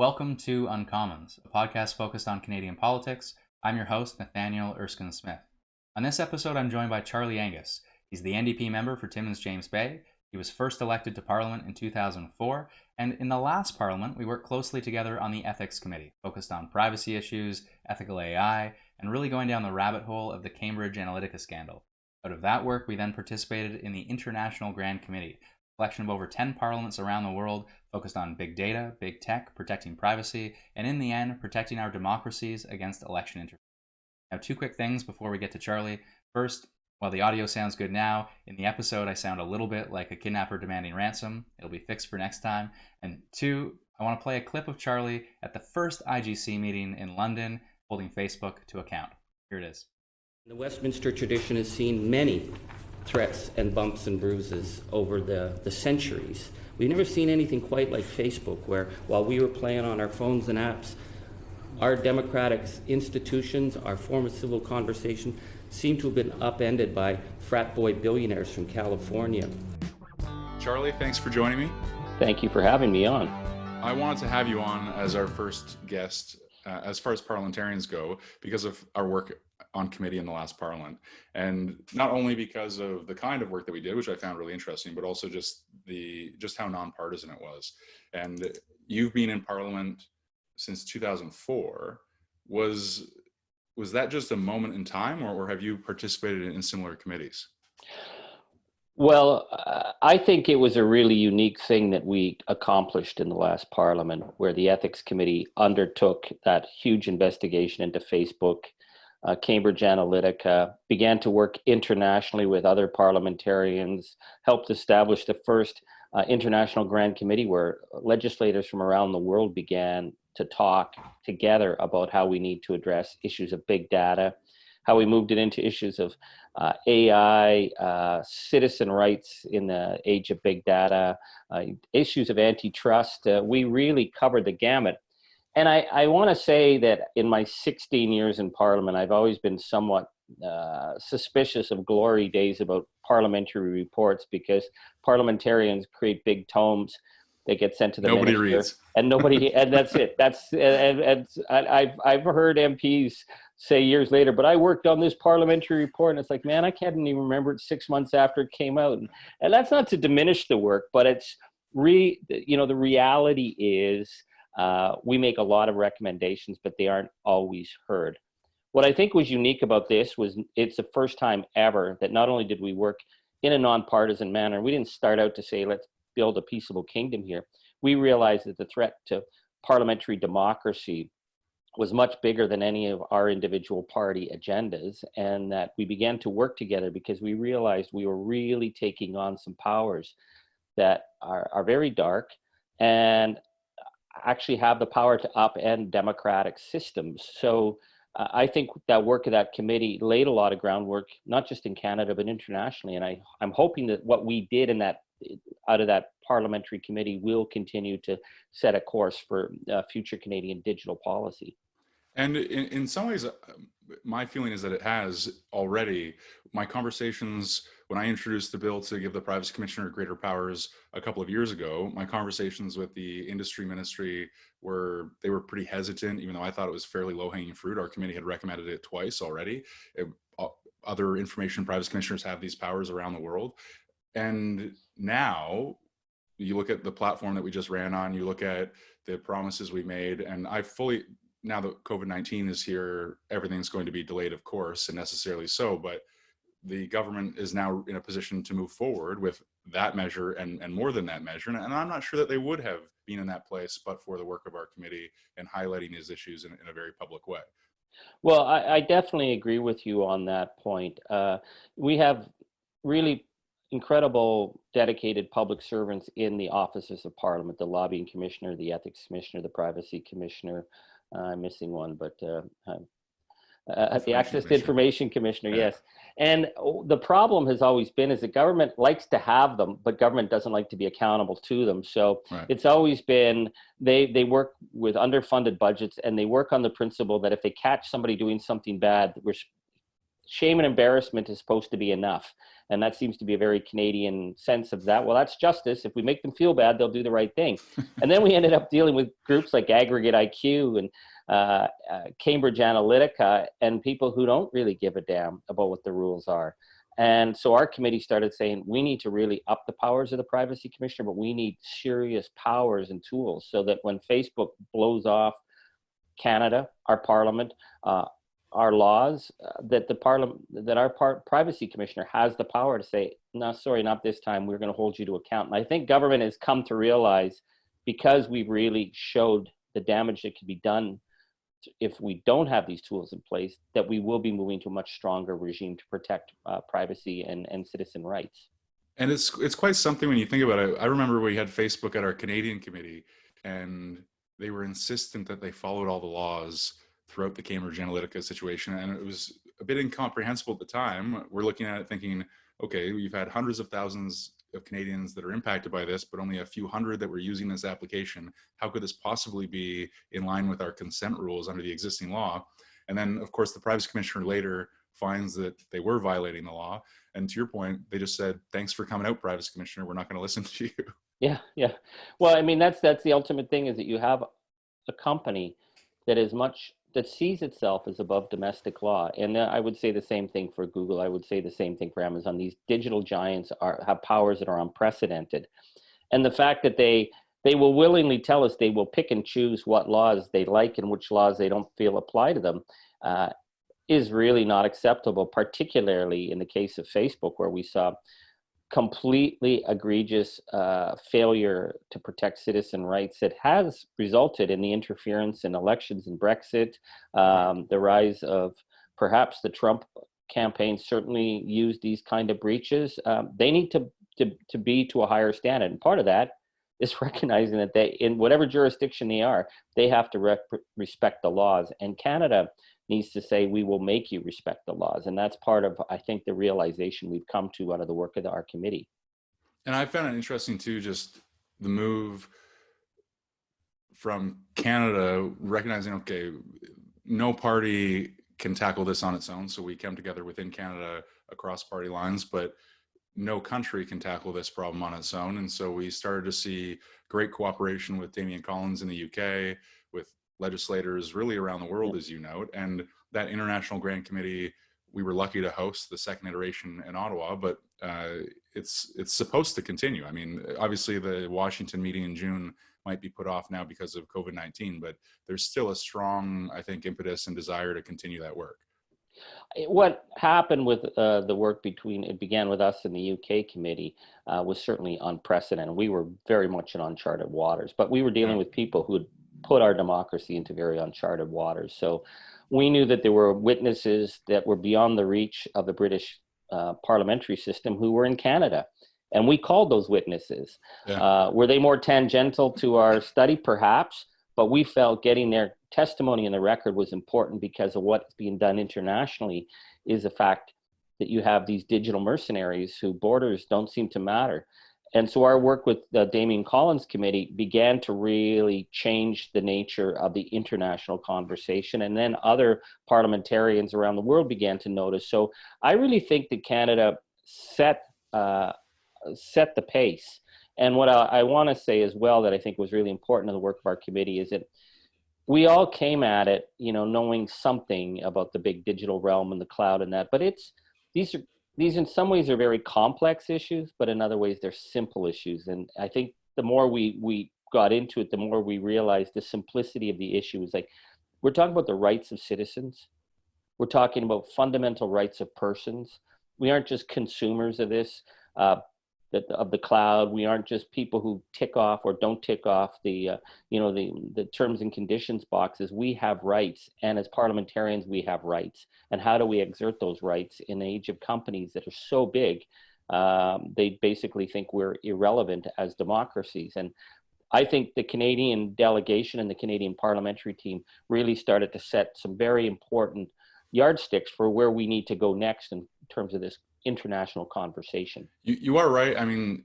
Welcome to Uncommons, a podcast focused on Canadian politics. I'm your host, Nathaniel Erskine-Smith. On this episode, I'm joined by Charlie Angus. He's the NDP member for Timmins James Bay. He was first elected to Parliament in 2004, and in the last Parliament, we worked closely together on the Ethics Committee, focused on privacy issues, ethical AI, and really going down the rabbit hole of the Cambridge Analytica scandal. Out of that work, we then participated in the International Grand Committee, a collection of over 10 parliaments around the world focused on big data, big tech, protecting privacy, and in the end, protecting our democracies against election interference. Now, two quick things before we get to Charlie. First, while the audio sounds good now, in the episode I sound a little bit like a kidnapper demanding ransom. It'll be fixed for next time. And two, I want to play a clip of Charlie at the first IGC meeting in London, holding Facebook to account. Here it is. The Westminster tradition has seen many threats and bumps and bruises over the centuries. We've never seen anything quite like Facebook, where while we were playing on our phones and apps, our democratic institutions, our form of civil conversation, seem to have been upended by frat boy billionaires from California. Charlie, thanks for joining me. Thank you for having me on. I wanted to have you on as our first guest as far as parliamentarians go, because of our work on committee in the last Parliament. And not only because of the kind of work that we did, which I found really interesting, but also just how non-partisan it was. And you've been in Parliament since 2004. Was that just a moment in time, or have you participated in similar committees? Well, I think it was a really unique thing that we accomplished in the last Parliament, where the Ethics Committee undertook that huge investigation into Facebook. Cambridge Analytica, began to work internationally with other parliamentarians, helped establish the first International Grand Committee where legislators from around the world began to talk together about how we need to address issues of big data, how we moved it into issues of AI, citizen rights in the age of big data, issues of antitrust. We really covered the gamut. And I want to say that in my 16 years in Parliament, I've always been somewhat suspicious of glory days about parliamentary reports, because parliamentarians create big tomes. They get sent to the Nobody minister, reads. and that's it. I've heard MPs say years later, but I worked on this parliamentary report, and it's like, man, I can't even remember it 6 months after it came out. And that's not to diminish the work, but it's the reality is, we make a lot of recommendations, but they aren't always heard. What I think was unique about this was it's the first time ever that not only did we work in a nonpartisan manner, we didn't start out to say, let's build a peaceable kingdom here. We realized that the threat to parliamentary democracy was much bigger than any of our individual party agendas, and that we began to work together because we realized we were really taking on some powers that are very dark and actually have the power to upend democratic systems. So I think that work of that committee laid a lot of groundwork, not just in Canada, but internationally. And I'm hoping that what we did out of that parliamentary committee will continue to set a course for future Canadian digital policy. And in some ways, my feeling is that it has already. My conversations, when I introduced the bill to give the Privacy Commissioner greater powers a couple of years ago, my conversations with the industry ministry were pretty hesitant, even though I thought it was fairly low-hanging fruit. Our committee had recommended it twice already. Other information privacy commissioners have these powers around the world. And now you look at the platform that we just ran on, you look at the promises we made, and now that COVID-19 is here, everything's going to be delayed, of course, and necessarily so, but the government is now in a position to move forward with that measure and more than that measure. And I'm not sure that they would have been in that place but for the work of our committee and highlighting these issues in a very public way. Well, I definitely agree with you on that point. We have really incredible dedicated public servants in the offices of Parliament, the lobbying commissioner, the ethics commissioner, the privacy commissioner. I'm missing one, but the Access to Information Commissioner, yeah. Yes. And the problem has always been is the government likes to have them, but government doesn't like to be accountable to them. So right. It's always been, they work with underfunded budgets, and they work on the principle that if they catch somebody doing something bad, shame and embarrassment is supposed to be enough. And that seems to be a very Canadian sense of that. Well, that's justice. If we make them feel bad, they'll do the right thing. And then we ended up dealing with groups like Aggregate IQ and Cambridge Analytica and people who don't really give a damn about what the rules are. And so our committee started saying, we need to really up the powers of the privacy commissioner, but we need serious powers and tools so that when Facebook blows off Canada, our parliament, our laws, that the parliament, that our privacy commissioner has the power to say, no, sorry, not this time. We're going to hold you to account. And I think government has come to realize, because we've really showed the damage that can be done if we don't have these tools in place, that we will be moving to a much stronger regime to protect privacy and citizen rights. And it's quite something when you think about it. I remember we had Facebook at our Canadian committee, and they were insistent that they followed all the laws throughout the Cambridge Analytica situation. And it was a bit incomprehensible at the time. We're looking at it thinking, okay, we've had hundreds of thousands of Canadians that are impacted by this, but only a few hundred that were using this application. How could this possibly be in line with our consent rules under the existing law? And then, of course, the privacy commissioner later finds that they were violating the law. And to your point, they just said, thanks for coming out, privacy commissioner. We're not going to listen to you. Yeah. Well, I mean, that's the ultimate thing, is that you have a company that sees itself as above domestic law. And I would say the same thing for Google. I would say the same thing for Amazon. These digital giants have powers that are unprecedented. And the fact that they will willingly tell us they will pick and choose what laws they like and which laws they don't feel apply to them is really not acceptable, particularly in the case of Facebook, where we saw completely egregious failure to protect citizen rights that has resulted in the interference in elections and Brexit, the rise of perhaps the Trump campaign certainly used these kind of breaches. They need to be to a higher standard. And part of that is recognizing that they, in whatever jurisdiction they are, they have to respect the laws. And Canada needs to say, we will make you respect the laws. And that's part of, I think, the realization we've come to out of the work of our committee. And I found it interesting too, just the move from Canada, recognizing, okay, no party can tackle this on its own. So we came together within Canada across party lines, but no country can tackle this problem on its own. And so we started to see great cooperation with Damian Collins in the UK, with legislators really around the world, as you note. And that International Grand Committee, we were lucky to host the second iteration in Ottawa, but it's supposed to continue. I mean, obviously the Washington meeting in June might be put off now because of COVID-19, but there's still a strong, I think, impetus and desire to continue that work. What happened with the work it began with us in the UK committee was certainly unprecedented. We were very much in uncharted waters, but we were dealing with people who had put our democracy into very uncharted waters. So we knew that there were witnesses that were beyond the reach of the British parliamentary system who were in Canada. And we called those witnesses. Yeah. Were they more tangential to our study? Perhaps, but we felt getting their testimony in the record was important because of what's being done internationally is the fact that you have these digital mercenaries whose borders don't seem to matter. And so our work with the Damian Collins Committee began to really change the nature of the international conversation. And then other parliamentarians around the world began to notice. So I really think that Canada set the pace. And what I want to say as well that I think was really important in the work of our committee is that we all came at it, knowing something about the big digital realm and the cloud and that, but these in some ways are very complex issues, but in other ways they're simple issues. And I think the more we got into it, the more we realized the simplicity of the issue is like, we're talking about the rights of citizens. We're talking about fundamental rights of persons. We aren't just consumers of this, of the cloud. We aren't just people who tick off or don't tick off the terms and conditions boxes. We have rights, and as parliamentarians, we have rights. And how do we exert those rights in an age of companies that are so big? They basically think we're irrelevant as democracies. And I think the Canadian delegation and the Canadian parliamentary team really started to set some very important yardsticks for where we need to go next in terms of this international conversation. You are right. I mean,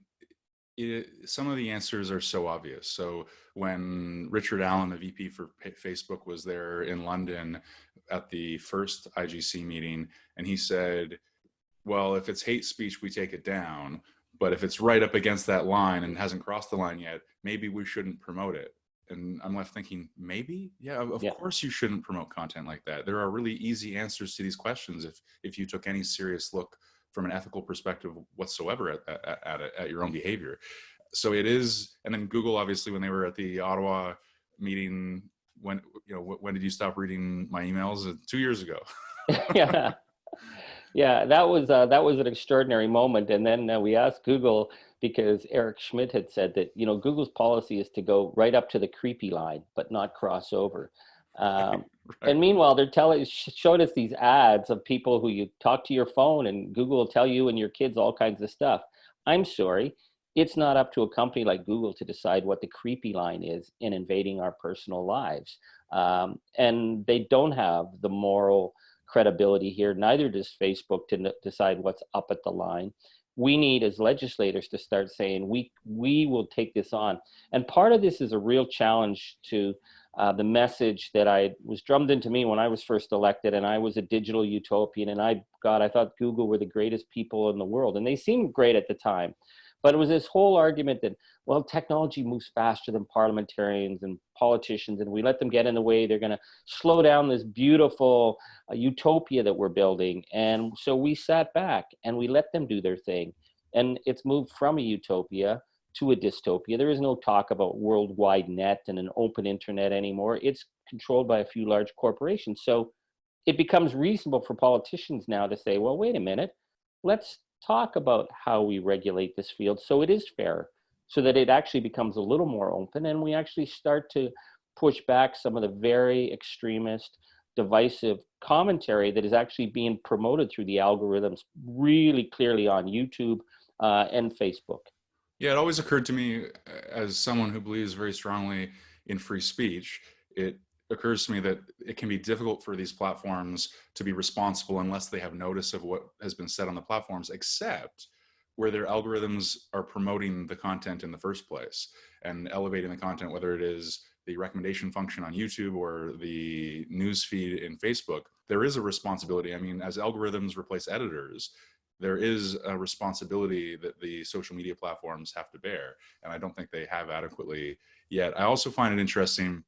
some of the answers are so obvious. So when Richard Allen, the VP for Facebook, was there in London, at the first IGC meeting, and he said, well, if it's hate speech, we take it down. But if it's right up against that line and hasn't crossed the line yet, maybe we shouldn't promote it. And I'm left thinking, maybe? Yeah, of course you shouldn't promote content like that. There are really easy answers to these questions if you took any serious look from an ethical perspective whatsoever at your own behavior. So it is, and then Google, obviously, when they were at the Ottawa meeting, when did you stop reading my emails? 2 years ago. Yeah, that was an extraordinary moment. And then we asked Google, because Eric Schmidt had said that, Google's policy is to go right up to the creepy line, but not cross over. Right. And meanwhile, they're showing us these ads of people who you talk to your phone, and Google will tell you and your kids all kinds of stuff. I'm sorry, it's not up to a company like Google to decide what the creepy line is in invading our personal lives. And they don't have the moral credibility here. Neither does Facebook to decide what's up at the line. We need, as legislators, to start saying we will take this on. And part of this is a real challenge to the message that was drummed into me when I was first elected, and I was a digital utopian, and I thought Google were the greatest people in the world, and they seemed great at the time. But it was this whole argument that, well, technology moves faster than parliamentarians and politicians, and we let them get in the way. They're going to slow down this beautiful utopia that we're building. And so we sat back and we let them do their thing. And it's moved from a utopia to a dystopia. There is no talk about worldwide net and an open internet anymore. It's controlled by a few large corporations. So it becomes reasonable for politicians now to say, well, wait a minute, let's talk about how we regulate this field so it is fair, so that it actually becomes a little more open, and we actually start to push back some of the very extremist, divisive commentary that is actually being promoted through the algorithms really clearly on YouTube and Facebook. Yeah, it always occurred to me, as someone who believes very strongly in free speech, it occurs to me that it can be difficult for these platforms to be responsible unless they have notice of what has been said on the platforms, except where their algorithms are promoting the content in the first place and elevating the content, whether it is the recommendation function on YouTube or the news feed in Facebook. There is a responsibility. I mean, as algorithms replace editors, there is a responsibility that the social media platforms have to bear, and I don't think they have adequately yet. I also find it interesting,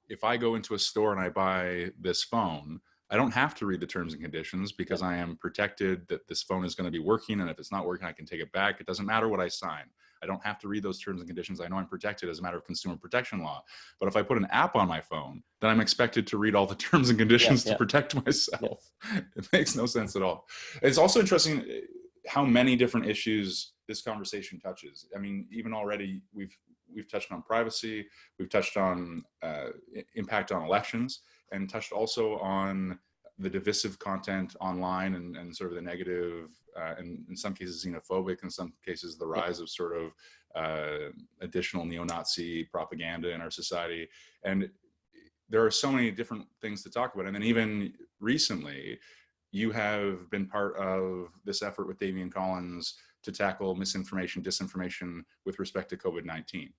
if I go into a store and I buy this phone, I don't have to read the terms and conditions because I am protected that this phone is going to be working, and if it's not working, I can take it back. It doesn't matter what I sign. I don't have to read those terms and conditions. I know I'm protected as a matter of consumer protection law. But if I put an app on my phone, then I'm expected to read all the terms and conditions to protect myself. It makes no sense at all. It's also interesting how many different issues this conversation touches. I mean, even already we've touched on privacy, we've touched on impact on elections, and touched also on the divisive content online and sort of the negative, and in some cases xenophobic, in some cases the rise of sort of additional neo-Nazi propaganda in our society. And there are so many different things to talk about. And then even recently, you have been part of this effort with Damian Collins to tackle misinformation, disinformation with respect to COVID-19.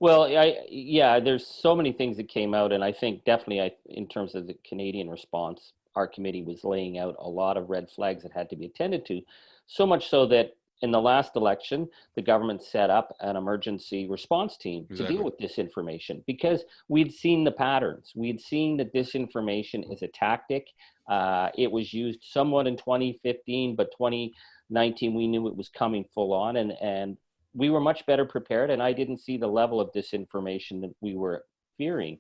Well, there's so many things that came out, and I think definitely in terms of the Canadian response, our committee was laying out a lot of red flags that had to be attended to, so much so that in the last election, the government set up an emergency response team to deal with disinformation, because we'd seen the patterns. We'd seen that disinformation is a tactic. It was used somewhat in 2015, but 2019, we knew it was coming full on, and we were much better prepared, and I didn't see the level of disinformation that we were fearing.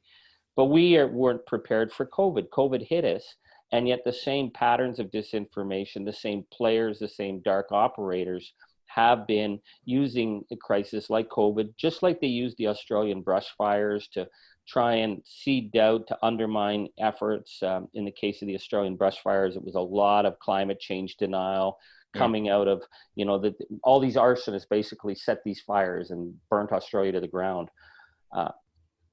But we weren't prepared for COVID. COVID hit us, and yet the same patterns of disinformation, the same players, the same dark operators have been using a crisis like COVID, just like they used the Australian brush fires to try and seed doubt, to undermine efforts. In the case of the Australian brush fires, it was a lot of climate change denial coming out of, all these arsonists basically set these fires and burnt Australia to the ground.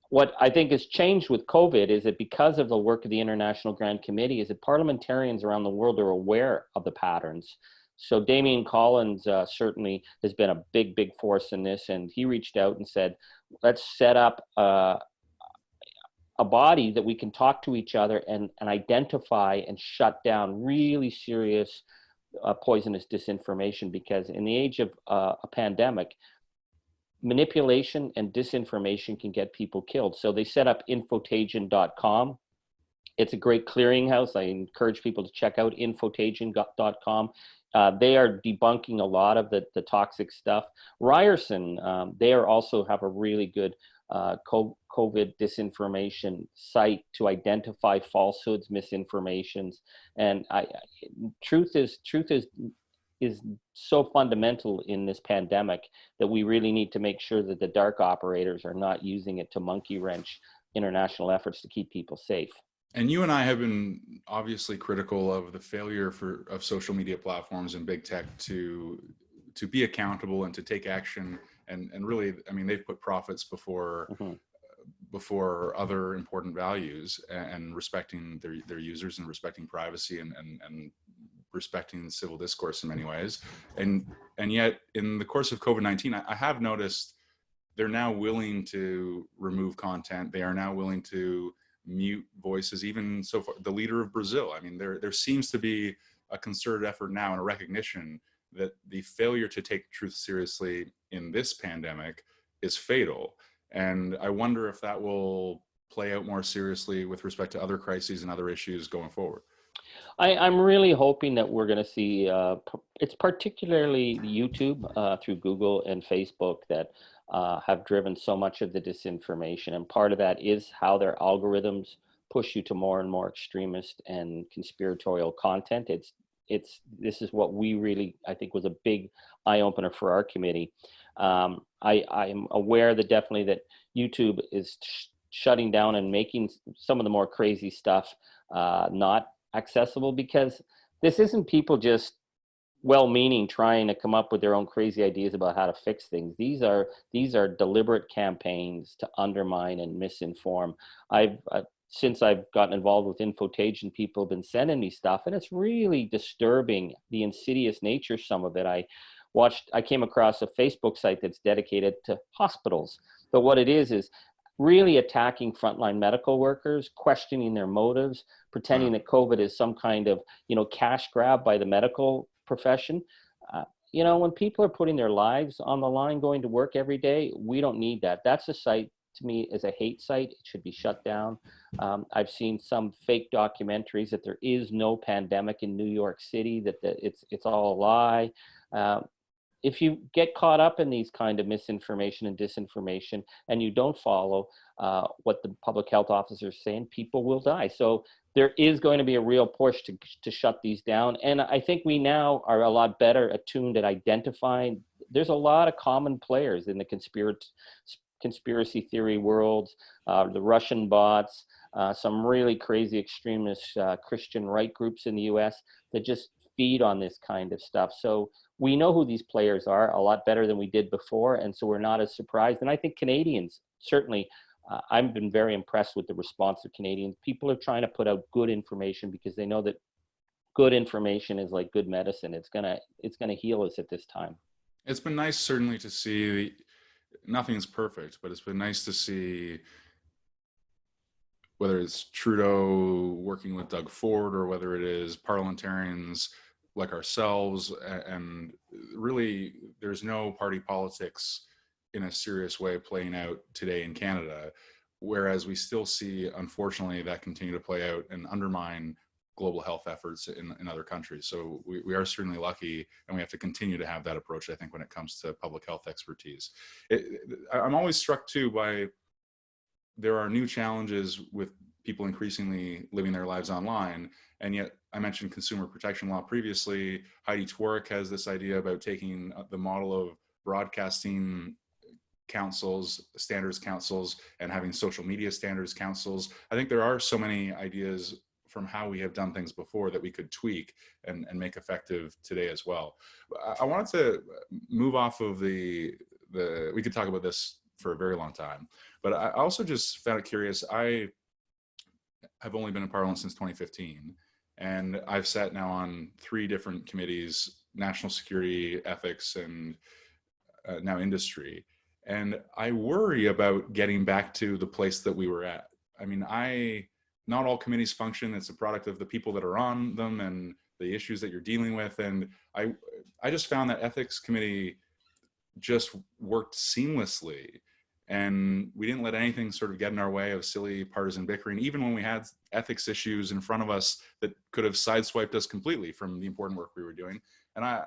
What I think has changed with COVID is that because of the work of the International Grand Committee, is that parliamentarians around the world are aware of the patterns. So Damian Collins certainly has been a big, big force in this, and he reached out and said, let's set up a body that we can talk to each other and identify and shut down really serious poisonous disinformation, because in the age of a pandemic, manipulation and disinformation can get people killed. So they set up infotagion.com. It's a great clearinghouse. I encourage people to check out infotagion.com. They are debunking a lot of the toxic stuff. Ryerson, they are also have a really good COVID disinformation site to identify falsehoods, misinformations, and truth is so fundamental in this pandemic that we really need to make sure that the dark operators are not using it to monkey wrench international efforts to keep people safe. And you and I have been obviously critical of the failure of social media platforms and big tech to be accountable and to take action. And really, I mean, they've put profits before before other important values, and respecting their users and respecting privacy and respecting civil discourse in many ways. And yet, in the course of COVID-19, I have noticed they're now willing to remove content. They are now willing to mute voices, even so far, the leader of Brazil. I mean, there seems to be a concerted effort now and a recognition that the failure to take truth seriously in this pandemic is fatal. And I wonder if that will play out more seriously with respect to other crises and other issues going forward. I'm really hoping that we're going to see, it's particularly YouTube through Google and Facebook that have driven so much of the disinformation. And part of that is how their algorithms push you to more and more extremist and conspiratorial content. This is what we really, I think, was a big eye opener for our committee. I'm aware that definitely that YouTube is shutting down and making some of the more crazy stuff not accessible, because this isn't people just well-meaning trying to come up with their own crazy ideas about how to fix things. These are deliberate campaigns to undermine and misinform. Since I've gotten involved with Infotagion, people have been sending me stuff, and it's really disturbing, the insidious nature, some of it. I came across a Facebook site that's dedicated to hospitals, but what it is really attacking frontline medical workers, questioning their motives, pretending that COVID is some kind of, cash grab by the medical profession. When people are putting their lives on the line going to work every day, we don't need that. That's a site, to me, is a hate site. It should be shut down. I've seen some fake documentaries that there is no pandemic in New York City, that it's all a lie. If you get caught up in these kind of misinformation and disinformation, and you don't follow what the public health officers are saying, people will die. So there is going to be a real push to shut these down. And I think we now are a lot better attuned at identifying. There's a lot of common players in the conspiracy theory world, the Russian bots, some really crazy extremist Christian right groups in the US that just feed on this kind of stuff. So we know who these players are a lot better than we did before, and so we're not as surprised. And I think Canadians, certainly, I've been very impressed with the response of Canadians. People are trying to put out good information because they know that good information is like good medicine. It's gonna heal us at this time. It's been nice, certainly, to see. Nothing's perfect, but it's been nice to see, whether it's Trudeau working with Doug Ford or whether it is parliamentarians like ourselves, and really there's no party politics in a serious way playing out today in Canada, whereas we still see, unfortunately, that continue to play out and undermine global health efforts in other countries. So we are certainly lucky, and we have to continue to have that approach, I think, when it comes to public health expertise. I'm always struck too by, there are new challenges with people increasingly living their lives online, and yet I mentioned consumer protection law previously. Heidi Tworek has this idea about taking the model of broadcasting councils, standards councils, and having social media standards councils. I think there are so many ideas from how we have done things before that we could tweak and make effective today as well. I wanted to move off of we could talk about this for a very long time, but I also just found it curious. I have only been in Parliament since 2015, and I've sat now on 3 different committees: national security, ethics, and now industry. And I worry about getting back to the place that we were at I mean, not all committees function. It's a product of the people that are on them and the issues that you're dealing with. And I just found that ethics committee just worked seamlessly, and we didn't let anything sort of get in our way of silly partisan bickering, even when we had ethics issues in front of us that could have sideswiped us completely from the important work we were doing. And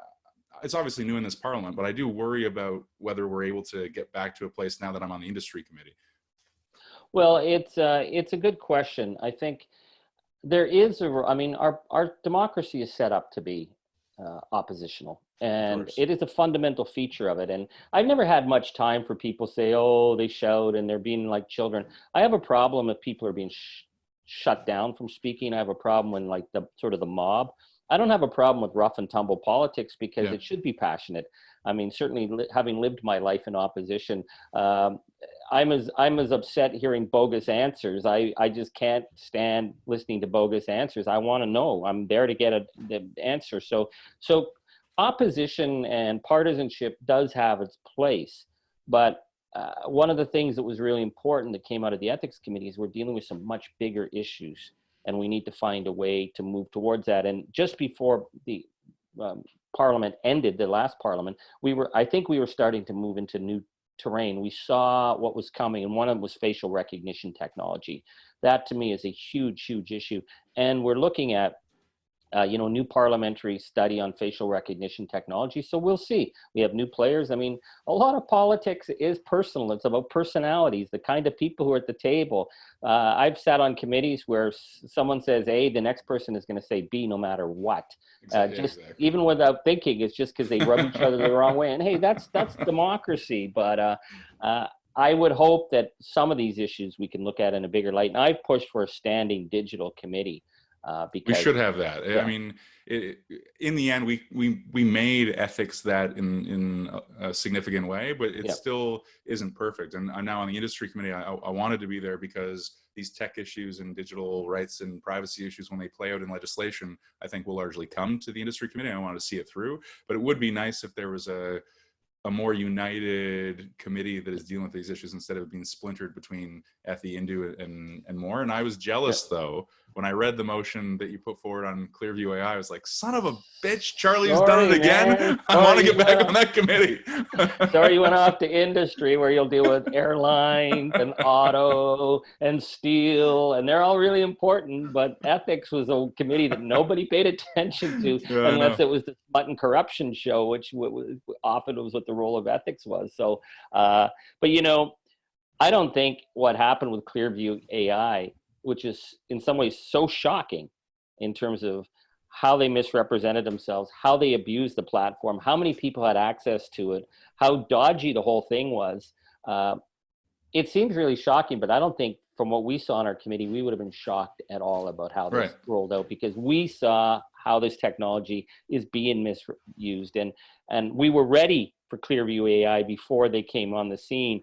it's obviously new in this parliament, but I do worry about whether we're able to get back to a place now that I'm on the industry committee. Well, it's a good question. I think there is our democracy is set up to be oppositional, and it is a fundamental feature of it. And I've never had much time for people say, oh, they shout and they're being like children. I have a problem if people are being shut down from speaking. I have a problem when like the mob. I don't have a problem with rough and tumble politics because it should be passionate. I mean, certainly having lived my life in opposition, I'm as upset hearing bogus answers. I just can't stand listening to bogus answers. I want to know. I'm there to get the answer. So opposition and partisanship does have its place, but one of the things that was really important that came out of the ethics committee is we're dealing with some much bigger issues, and we need to find a way to move towards that. And just before the parliament ended, the last parliament, I think we were starting to move into new terrain. We saw what was coming, and one of them was facial recognition technology. That to me is a huge, huge issue. And we're looking at new parliamentary study on facial recognition technology. So we'll see. We have new players. I mean, a lot of politics is personal. It's about personalities, the kind of people who are at the table. I've sat on committees where someone says A, the next person is going to say B no matter what. Exactly. Even without thinking, it's just because they rub each other the wrong way. And hey, that's democracy. But I would hope that some of these issues we can look at in a bigger light. And I've pushed for a standing digital committee. Because, we should have that. Yeah. I mean, in the end, we made ethics that in a significant way, but it still isn't perfect. And I'm now on the industry committee. I wanted to be there because these tech issues and digital rights and privacy issues, when they play out in legislation, I think will largely come to the industry committee. I wanted to see it through, but it would be nice if there was a more united committee that is dealing with these issues instead of being splintered between Effie, Indu, and more. And I was jealous though, when I read the motion that you put forward on Clearview AI, I was like, son of a bitch, Charlie's done it again. I want to get back on that committee. Sorry you went off to industry where you'll deal with airlines and auto and steel, and they're all really important, but ethics was a committee that nobody paid attention to unless it was the smut and corruption show, which often was what the role of ethics was. So, but I don't think what happened with Clearview AI, which is in some ways so shocking in terms of how they misrepresented themselves, how they abused the platform, how many people had access to it, how dodgy the whole thing was. It seems really shocking, but I don't think from what we saw in our committee, we would have been shocked at all about how this rolled out, because we saw how this technology is being misused. And we were ready for Clearview AI before they came on the scene,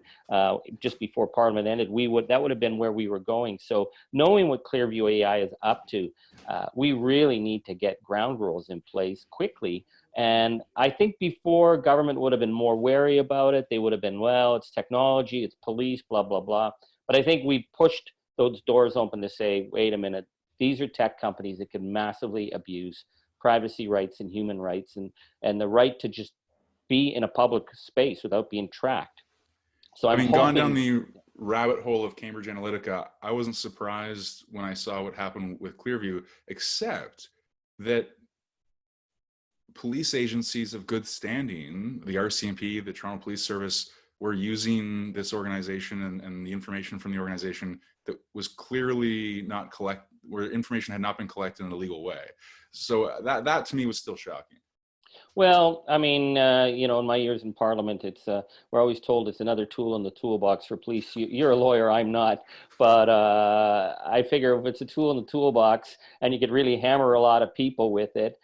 just before Parliament ended. That would have been where we were going. So knowing what Clearview AI is up to, we really need to get ground rules in place quickly. And I think before, government would have been more wary about it. They would have been, well, it's technology, it's police, blah, blah, blah. But I think we pushed those doors open to say, wait a minute, these are tech companies that can massively abuse privacy rights and human rights and the right to just be in a public space without being tracked. So I mean, gone down the rabbit hole of Cambridge Analytica, I wasn't surprised when I saw what happened with Clearview, except that police agencies of good standing, the RCMP, the Toronto Police Service, were using this organization and the information from the organization that was clearly not where information had not been collected in a legal way. So that to me was still shocking. Well, I mean, in my years in Parliament, we're always told it's another tool in the toolbox for police. You're a lawyer, I'm not, but I figure if it's a tool in the toolbox and you could really hammer a lot of people with it,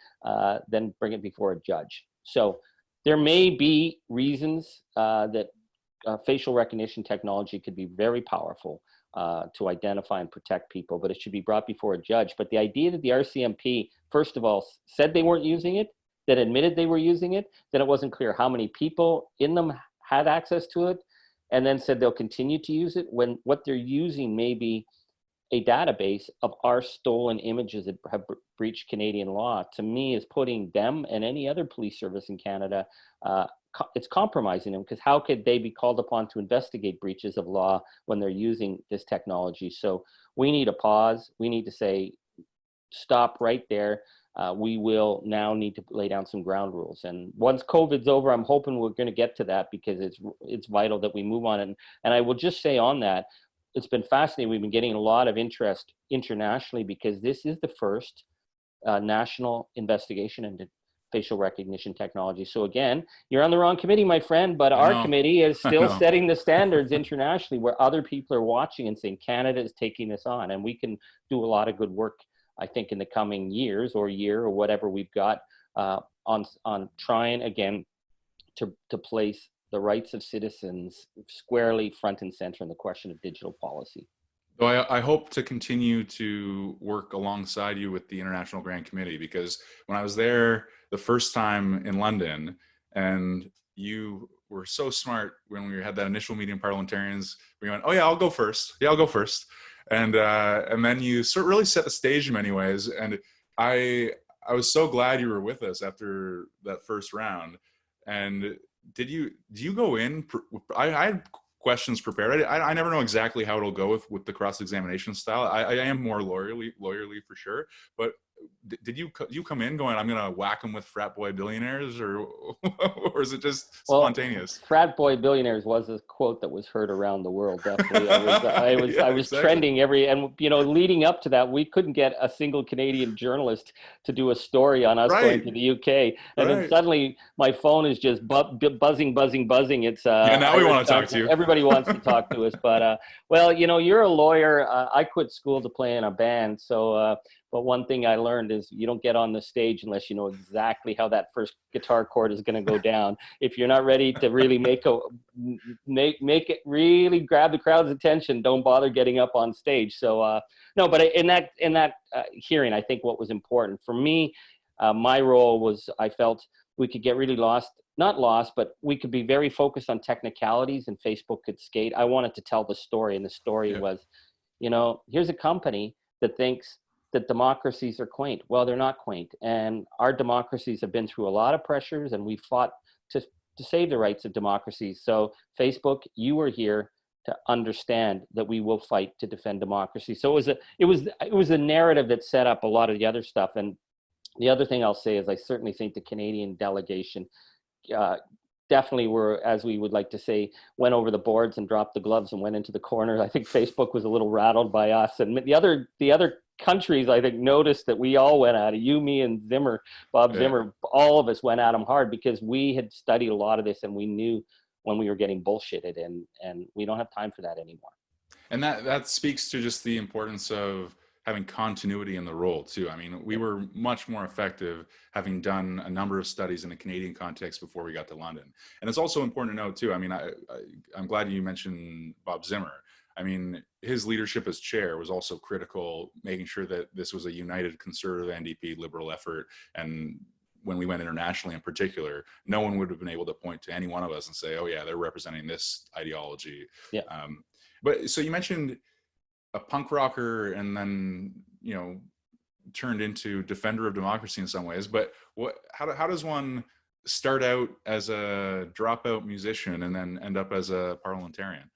then bring it before a judge. So there may be reasons that facial recognition technology could be very powerful to identify and protect people, but it should be brought before a judge. But the idea that the RCMP, first of all, said they weren't using it, that admitted they were using it, then it wasn't clear how many people in them had access to it, and then said they'll continue to use it when what they're using may be a database of our stolen images that have breached Canadian law, to me, is putting them and any other police service in Canada, it's compromising them, because how could they be called upon to investigate breaches of law when they're using this technology? So we need a pause. We need to say, stop right there. We will now need to lay down some ground rules. And once COVID's over, I'm hoping we're going to get to that, because it's vital that we move on. And I will just say on that, it's been fascinating. We've been getting a lot of interest internationally, because this is the first national investigation into facial recognition technology. So again, you're on the wrong committee, my friend, but our committee is still setting the standards internationally, where other people are watching and saying Canada is taking this on, and we can do a lot of good work, I think, in the coming years or year or whatever we've got on trying again to place the rights of citizens squarely front and center in the question of digital policy. So I hope to continue to work alongside you with the International Grand Committee, because when I was there the first time in London, and you were so smart when we had that initial meeting of parliamentarians, we went, oh yeah, I'll go first. Yeah, I'll go first. And then you really set the stage in many ways. And I was so glad you were with us after that first round. And do you go in? I had questions prepared. I never know exactly how it'll go with the cross-examination style. I am more lawyerly for sure. But did you come in going, I'm going to whack them with frat boy billionaires, or is it just spontaneous? Well, frat boy billionaires was a quote that was heard around the world. Definitely, I was exactly. Trending and leading up to that, we couldn't get a single Canadian journalist to do a story on us going to the UK, and then suddenly my phone is just buzzing. It's now we want to talk to you. Everybody wants to talk to us, but well, you're a lawyer. I quit school to play in a band, so. But one thing I learned is you don't get on the stage unless you know exactly how that first guitar chord is going to go down. If you're not ready to really make it really grab the crowd's attention, don't bother getting up on stage. So no, but in that hearing, I think what was important for me, my role was, I felt we could get really not lost, but we could be very focused on technicalities, and Facebook could skate. I wanted to tell the story, and the story was, here's a company that thinks that democracies are quaint. Well, they're not quaint. And our democracies have been through a lot of pressures, and we fought to save the rights of democracies. So Facebook, you were here to understand that we will fight to defend democracy. So it was a narrative that set up a lot of the other stuff. And the other thing I'll say is I certainly think the Canadian delegation definitely were, as we would like to say, went over the boards and dropped the gloves and went into the corner. I think Facebook was a little rattled by us. And the other countries, I think, noticed that we all went at it. You, me, and Bob Zimmer, all of us went at him hard, because we had studied a lot of this, and we knew when we were getting bullshitted, and we don't have time for that anymore. And that speaks to just the importance of having continuity in the role too. I mean, we were much more effective having done a number of studies in a Canadian context before we got to London. And it's also important to note too, I mean, I'm glad you mentioned Bob Zimmer. I mean, his leadership as chair was also critical, making sure that this was a united Conservative, NDP, Liberal effort. And when we went internationally in particular, no one would have been able to point to any one of us and say, oh yeah, they're representing this ideology. Yeah. But so you mentioned a punk rocker, and then, turned into defender of democracy in some ways. But how does one start out as a dropout musician and then end up as a parliamentarian?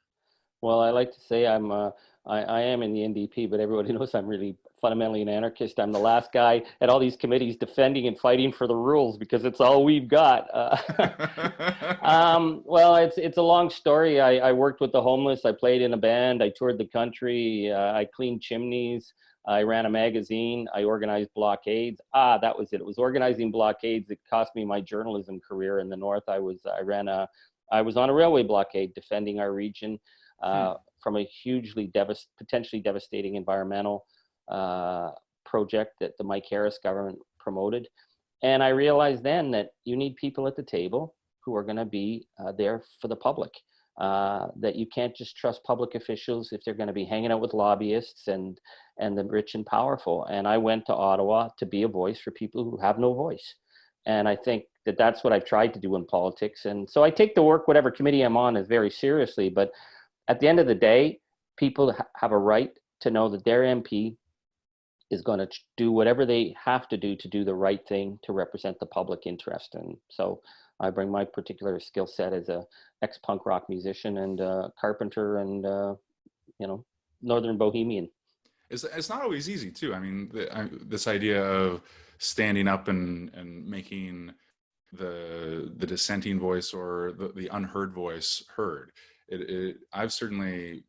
Well, I like to say I am in the NDP, but everybody knows I'm really fundamentally an anarchist. I'm the last guy at all these committees defending and fighting for the rules, because it's all we've got. Well, it's a long story. I worked with the homeless. I played in a band. I toured the country. I cleaned chimneys. I ran a magazine. I organized blockades. That was it. It was organizing blockades that cost me my journalism career in the North. I was on a railway blockade defending our region from a hugely potentially devastating environmental project that the Mike Harris government promoted. And I realized then that you need people at the table who are going to be there for the public, that you can't just trust public officials if they're going to be hanging out with lobbyists and the rich and powerful. And I went to Ottawa to be a voice for people who have no voice. And I think that that's what I've tried to do in politics. And so I take the work, whatever committee I'm on, is very seriously. But at the end of the day, people have a right to know that their MP is going to do whatever they have to do the right thing to represent the public interest. And so I bring my particular skill set as a ex-punk rock musician and carpenter and, Northern Bohemian. It's not always easy too. I mean, this idea of standing up and making the dissenting voice or the unheard voice heard. I've certainly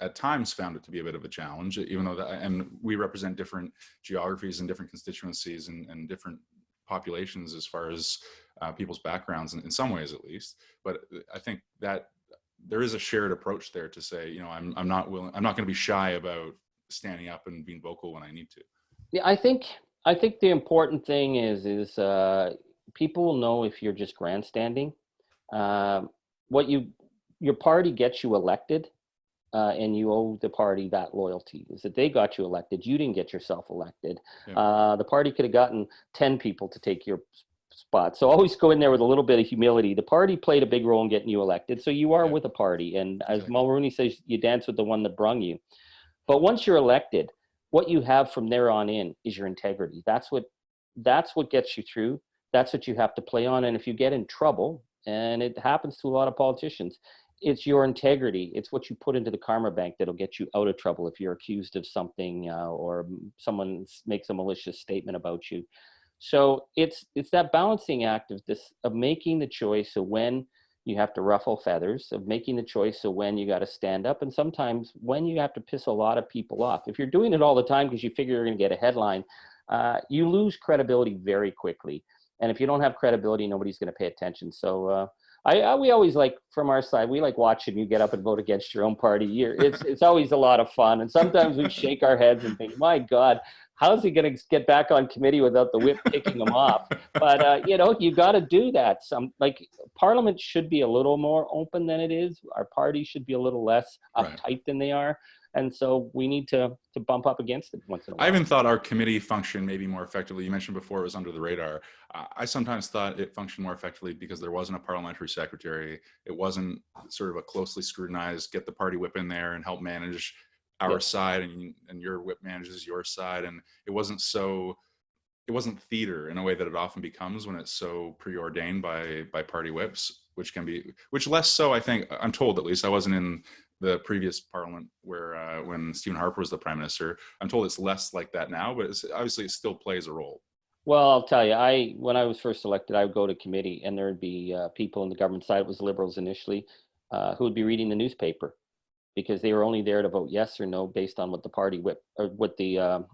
at times found it to be a bit of a challenge, even though and we represent different geographies and different constituencies and different populations as far as people's backgrounds in some ways at least. But I think that there is a shared approach there to say, I'm not going to be shy about standing up and being vocal when I need to. Yeah, I think the important thing is people will know if you're just grandstanding. Your party gets you elected, and you owe the party that loyalty. Is that they got you elected, you didn't get yourself elected. Yeah. The party could have gotten 10 people to take your spot. So always go in there with a little bit of humility. The party played a big role in getting you elected, so you are with a party. And as Mulrooney says, you dance with the one that brung you. But once you're elected, what you have from there on in is your integrity. That's what gets you through. That's what you have to play on. And if you get in trouble, and it happens to a lot of politicians, it's your integrity. It's what you put into the karma bank that'll get you out of trouble if you're accused of something or someone makes a malicious statement about you. So it's that balancing act of making the choice of when you have to ruffle feathers, of making the choice of when you got to stand up, and sometimes when you have to piss a lot of people off. If you're doing it all the time because you figure you're going to get a headline, you lose credibility very quickly. And if you don't have credibility, nobody's going to pay attention. So we always like, from our side, we like watching you get up and vote against your own party. It's always a lot of fun. And sometimes we shake our heads and think, my God, how's he going to get back on committee without the whip kicking him off? But, you got to do that. Parliament should be a little more open than it is. Our party should be a little less uptight than they are. And so we need to bump up against it once in a while. I even thought our committee functioned maybe more effectively. You mentioned before it was under the radar. I sometimes thought it functioned more effectively because there wasn't a parliamentary secretary. It wasn't sort of a closely scrutinized, get the party whip in there and help manage our side, and your whip manages your side. And it wasn't theater in a way that it often becomes when it's so preordained by party whips, which less so, I think, I'm told at least. I wasn't in the previous parliament where when Stephen Harper was the prime minister. I'm told it's less like that now, but obviously it still plays a role. Well, I'll tell you, when I was first elected, I would go to committee and there would be people on the government side, it was Liberals initially, who would be reading the newspaper because they were only there to vote yes or no based on what the party whip or what the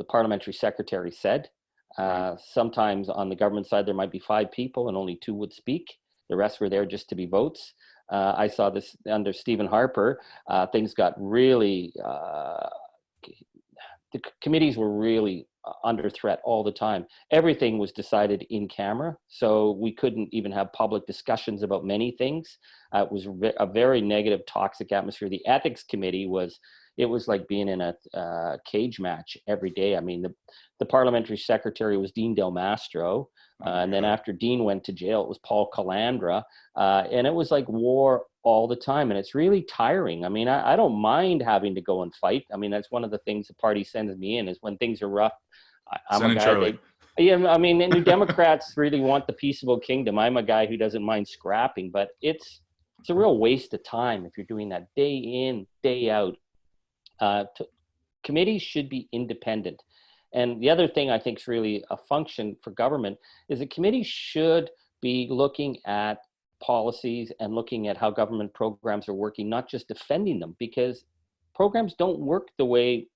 parliamentary secretary said. Sometimes on the government side, there might be 5 people and only 2 would speak. The rest were there just to be votes. I saw this under Stephen Harper. Things got really, the committees were really under threat all the time. Everything was decided in camera, so we couldn't even have public discussions about many things. It was a very negative, toxic atmosphere. The ethics committee was like being in a cage match every day. I mean, the parliamentary secretary was Dean Del Mastro. And then after Dean went to jail, it was Paul Calandra. And it was like war all the time. And it's really tiring. I mean, I don't mind having to go and fight. I mean, that's one of the things the party sends me in is when things are rough. I'm a guy I mean, New Democrats really want the peaceable kingdom. I'm a guy who doesn't mind scrapping, but it's a real waste of time if you're doing that day in, day out. Committees should be independent. And the other thing I think is really a function for government is that committees should be looking at policies and looking at how government programs are working, not just defending them, because programs don't work the way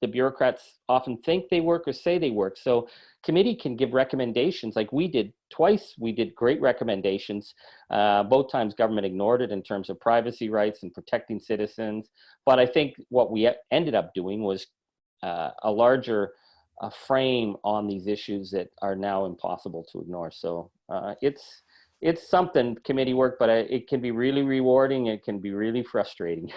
the bureaucrats often think they work or say they work. So committee can give recommendations like we did twice. We did great recommendations. Both times government ignored it in terms of privacy rights and protecting citizens. But I think what we ended up doing was a larger frame on these issues that are now impossible to ignore. So it's something, committee work, but it can be really rewarding. It can be really frustrating.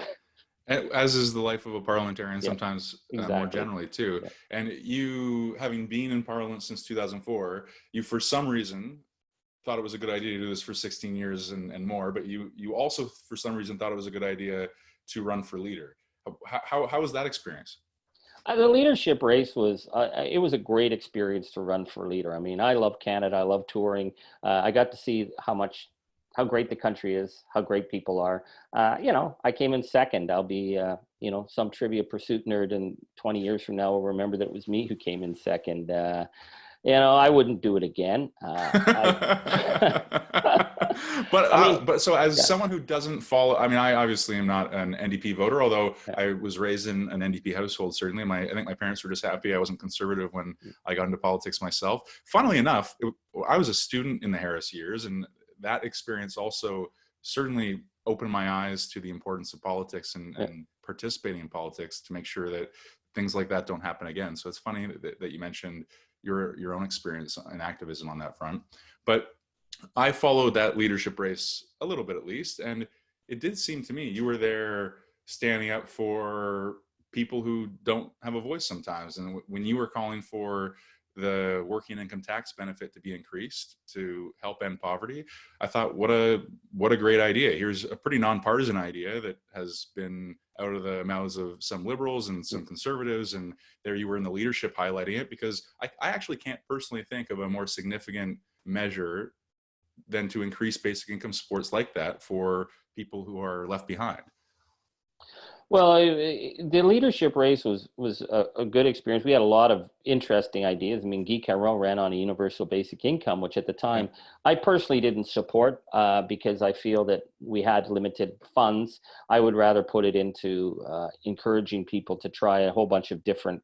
As is the life of a parliamentarian, sometimes more generally too. And you, having been in Parliament since 2004, you for some reason thought it was a good idea to do this for 16 years and more, but you also for some reason thought it was a good idea to run for leader. How was that experience? The leadership race was, it was a great experience to run for leader. I mean, I love Canada. I love touring. I got to see how great the country is, how great people are. I came in second. I'll be, some Trivia Pursuit nerd in 20 years from now will remember that it was me who came in second. I wouldn't do it again. But so as yeah. someone who doesn't follow, I mean, I obviously am not an NDP voter, although Yeah. I was raised in an NDP household. Certainly, I think my parents were just happy I wasn't conservative when I got into politics myself. Funnily enough, I was a student in the Harris years, and that experience also certainly opened my eyes to the importance of politics and participating in politics to make sure that things like that don't happen again. So it's funny that you mentioned your own experience in activism on that front. But I followed that leadership race a little bit at least, and it did seem to me you were there standing up for people who don't have a voice sometimes. And when you were calling for the working income tax benefit to be increased to help end poverty, I thought, what a great idea. Here's a pretty nonpartisan idea that has been out of the mouths of some liberals and some conservatives, and there you were in the leadership highlighting it, because I actually can't personally think of a more significant measure than to increase basic income supports like that for people who are left behind. Well, the leadership race was a good experience. We had a lot of interesting ideas. I mean, Guy Caron ran on a universal basic income, which at the time I personally didn't support because I feel that we had limited funds. I would rather put it into encouraging people to try a whole bunch of different,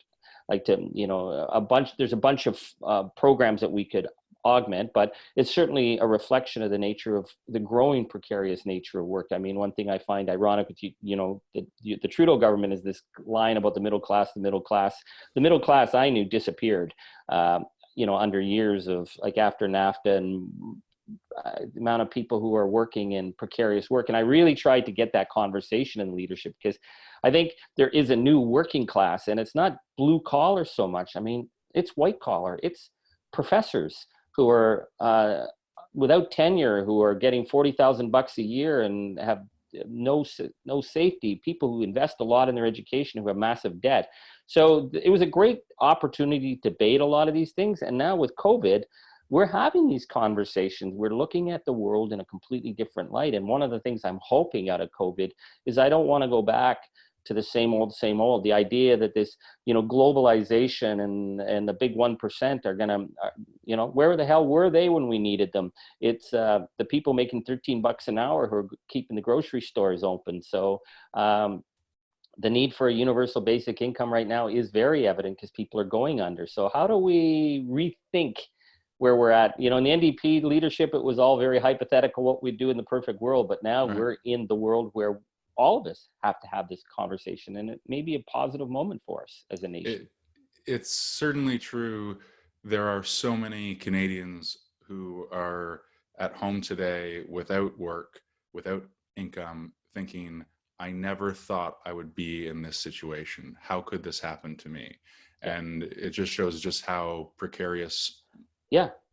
there's a bunch of programs that we could augment, but it's certainly a reflection of the nature of the growing precarious nature of work. I mean, one thing I find ironic with the Trudeau government is this line about the middle class. The middle class I knew disappeared, under years of after NAFTA and the amount of people who are working in precarious work. And I really tried to get that conversation in leadership, because I think there is a new working class, and it's not blue collar so much. I mean, it's white collar. It's professors who are without tenure, who are getting $40,000 a year and have no safety, people who invest a lot in their education, who have massive debt. So it was a great opportunity to debate a lot of these things. And now with COVID, we're having these conversations. We're looking at the world in a completely different light. And one of the things I'm hoping out of COVID is I don't want to go back to the same old. The idea that this, globalization and the big 1% are going to, where the hell were they when we needed them? It's the people making $13 an hour who are keeping the grocery stores open. So the need for a universal basic income right now is very evident, because people are going under. So how do we rethink where we're at? In the NDP leadership, it was all very hypothetical, what we'd do in the perfect world. But now we're in the world where all of us have to have this conversation, and it may be a positive moment for us as a nation. It's certainly true. There are so many Canadians who are at home today without work, without income, thinking, I never thought I would be in this situation. How could this happen to me? And it just shows just how precarious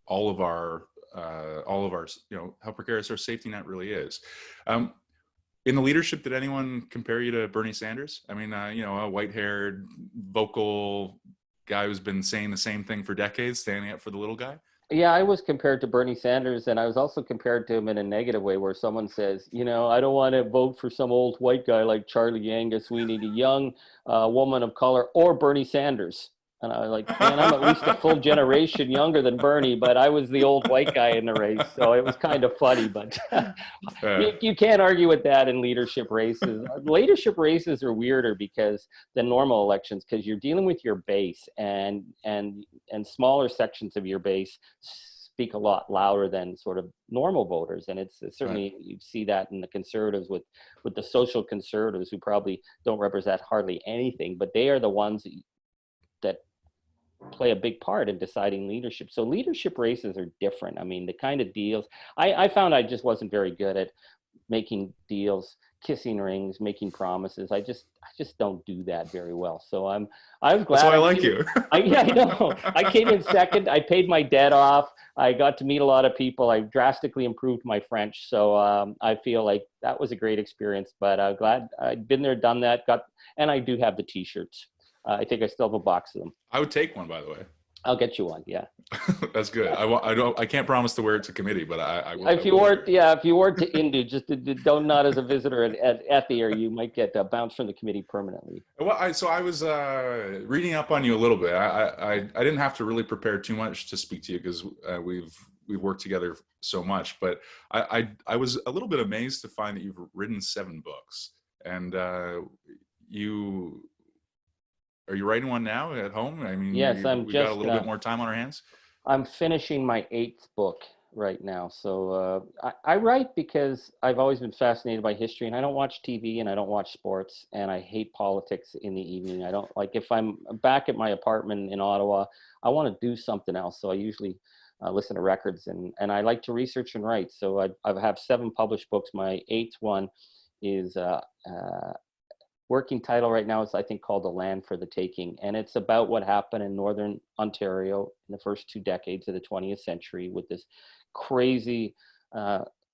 all of our how precarious our safety net really is. In the leadership, did anyone compare you to Bernie Sanders? I mean, a white-haired, vocal guy who's been saying the same thing for decades, standing up for the little guy? Yeah, I was compared to Bernie Sanders, and I was also compared to him in a negative way, where someone says, I don't want to vote for some old white guy like Charlie Angus. We need a young woman of color, or Bernie Sanders. And I was like, man, I'm at least a full generation younger than Bernie, but I was the old white guy in the race. So it was kind of funny, but you can't argue with that in leadership races. Leadership races are weirder than normal elections, because you're dealing with your base, and smaller sections of your base speak a lot louder than sort of normal voters. And it's certainly, you see that in the conservatives with the social conservatives, who probably don't represent hardly anything, but they are the ones that play a big part in deciding leadership. So leadership races are different. I mean, the kind of deals I found I just wasn't very good at making deals, kissing rings, making promises. I just don't do that very well. So I was glad. That's why I like you. Yeah, I know. I came in second. I paid my debt off. I got to meet a lot of people. I drastically improved my French. So I feel like that was a great experience. But I'm glad I'd been there, done that. And I do have the T-shirts. I think I still have a box of them. I would take one, by the way. I'll get you one. Yeah. That's good. I can't promise to wear it to committee, but I will. If you wore it to Indu, just don't not as a visitor at the area, you might get bounced from the committee permanently. Well, I was reading up on you a little bit. I didn't have to really prepare too much to speak to you because we've worked together so much. But I was a little bit amazed to find that you've written 7 books, and Are you writing one now at home? I mean, yes, we've got a little bit more time on our hands. I'm finishing my 8th book right now. So I write because I've always been fascinated by history, and I don't watch TV and I don't watch sports, and I hate politics in the evening. I don't like, if I'm back at my apartment in Ottawa, I want to do something else. So I usually listen to records, and I like to research and write. So I have 7 published books. My 8th one is working title right now is, I think, called The Land for the Taking. And it's about what happened in Northern Ontario in the first 2 decades of the 20th century with this crazy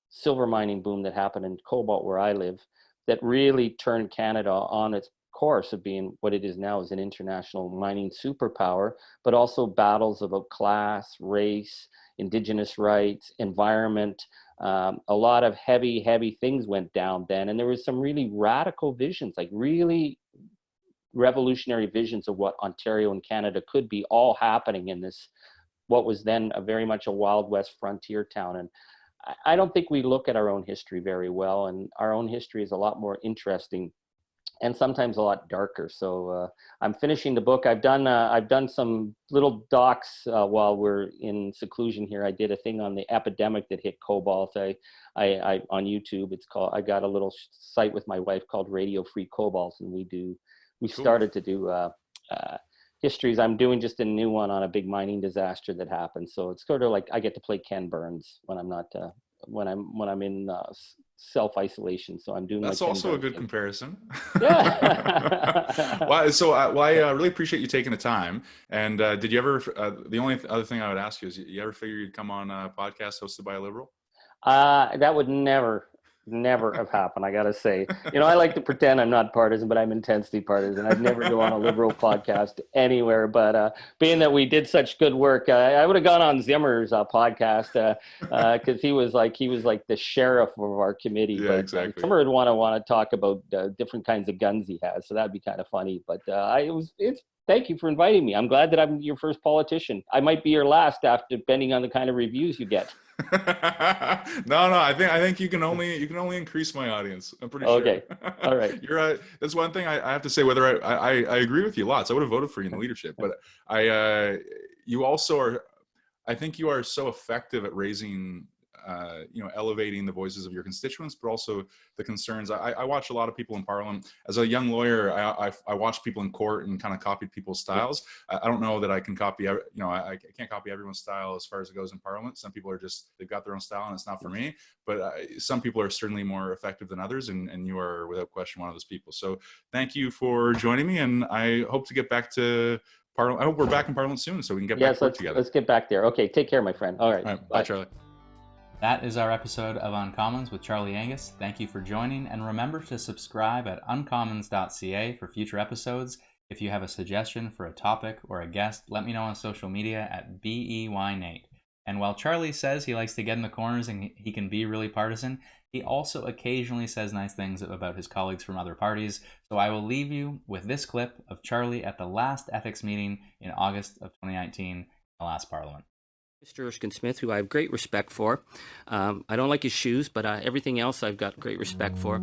silver mining boom that happened in Cobalt, where I live, that really turned Canada on its course of being what it is now, as an international mining superpower, but also battles about class, race, Indigenous rights, environment. A lot of heavy things went down then, and there was some really radical visions, like really revolutionary visions of what Ontario and Canada could be, all happening in this, what was then very much a Wild West frontier town. And I don't think we look at our own history very well, and our own history is a lot more interesting and sometimes a lot darker. So I'm finishing the book. I've done some little docs while we're in seclusion here. I did a thing on the epidemic that hit Cobalt. I on YouTube. It's called. I got a little site with my wife called Radio Free Cobalt, and we started to do histories. I'm doing just a new one on a big mining disaster that happened. So it's sort of like I get to play Ken Burns when I'm not when I'm in self-isolation. So I'm doing. That's also a good comparison. Yeah. I really appreciate you taking the time. And did you ever? The only other thing I would ask you is, you ever figure you'd come on a podcast hosted by a Liberal? That would never have happened. I gotta say, I like to pretend I'm not partisan, but I'm intensely partisan. I'd never go on a Liberal podcast anywhere. But being that we did such good work, I would have gone on Zimmer's podcast because he was like the sheriff of our committee. Yeah, but exactly. Zimmer would want to talk about different kinds of guns he has, so that'd be kind of funny. But thank you for inviting me. I'm glad that I'm your first politician. I might be your last, after depending on the kind of reviews you get. No, I think you can only increase my audience. I'm pretty sure. Okay, all right. You're right. That's one thing I have to say. Whether I agree with you lots. I would have voted for you in the leadership, but you also are. I think you are so effective at raising, elevating the voices of your constituents, but also the concerns. I watch a lot of people in Parliament. As a young lawyer, I watch people in court and kind of copied people's styles. I don't know that I can copy, I can't copy everyone's style as far as it goes in Parliament. Some people are they've got their own style and it's not for me, but some people are certainly more effective than others. And you are without question one of those people. So thank you for joining me. And I hope to get back to Parliament. I hope we're back in Parliament soon so we can get back to work together. Let's get back there. Okay. Take care, my friend. All right. Bye, Charlie. That is our episode of Uncommons with Charlie Angus. Thank you for joining, and remember to subscribe at uncommons.ca for future episodes. If you have a suggestion for a topic or a guest, let me know on social media at BEYNate. And while Charlie says he likes to get in the corners and he can be really partisan, he also occasionally says nice things about his colleagues from other parties. So I will leave you with this clip of Charlie at the last ethics meeting in August of 2019, the last Parliament. Mr. Erskine-Smith, who I have great respect for. I don't like his shoes, but everything else I've got great respect for.